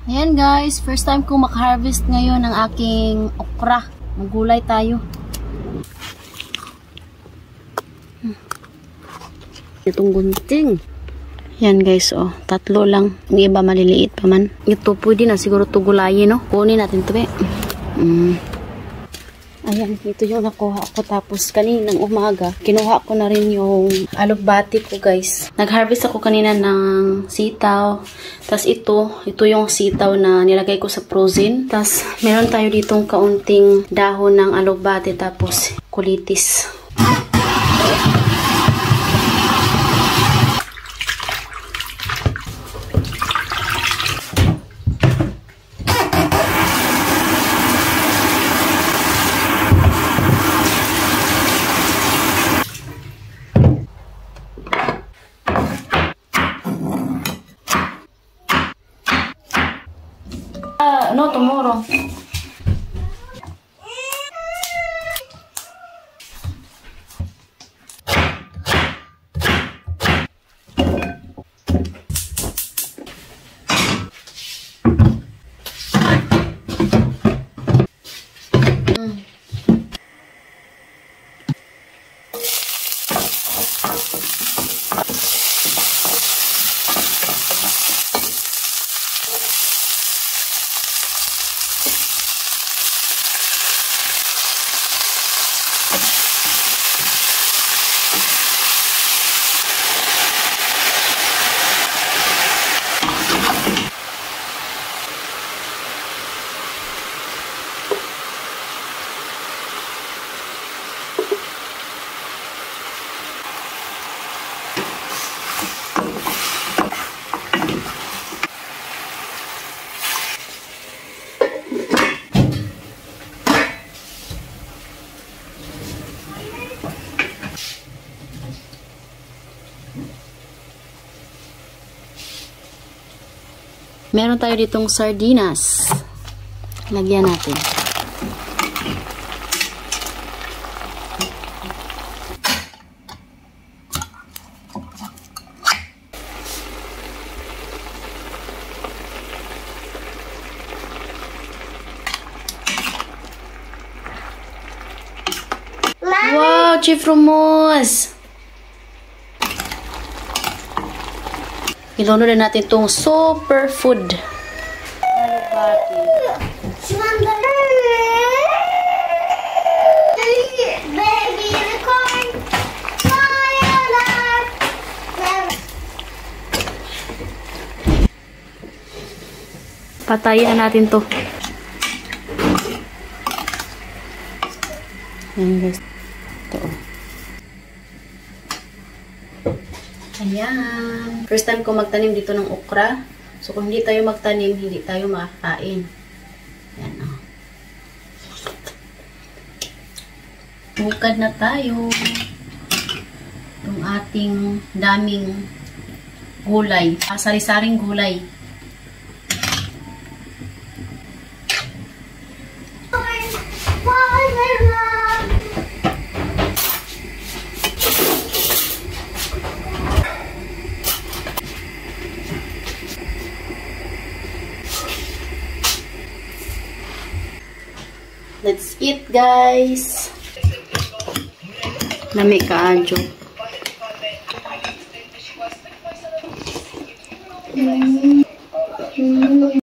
Ayan guys, first time ko makaharvest ngayon ng aking okra. Magulay tayo. Itong gunting. Yan guys, oh, tatlo lang. Yung iba maliliit pa man. Ito pwede na siguro ito gulayin, no? Kunin natin ito, Ayan, ito yung nakuha ko. Tapos kaninang umaga, kinuha ko na rin yung alugbati ko guys. Nag-harvest ako kanina ng sitaw. Tapos ito yung sitaw na nilagay ko sa frozen. Tapos meron tayo ditong kaunting dahon ng alugbati tapos kulitis. No, tomorrow. Meron tayo ditong sardinas. Lagyan natin. Wow, Chief Rumos! Iluno na natin itong superfood. Patayin na natin to. Ayan guys. Ito. Ayan. First time ko magtanim dito ng okra. So, kung hindi tayo magtanim, hindi tayo makakain. Ayan o. Bukad na tayo. Itong ating daming gulay. Sari-saring gulay. Let's eat, guys. Lami kaadyo.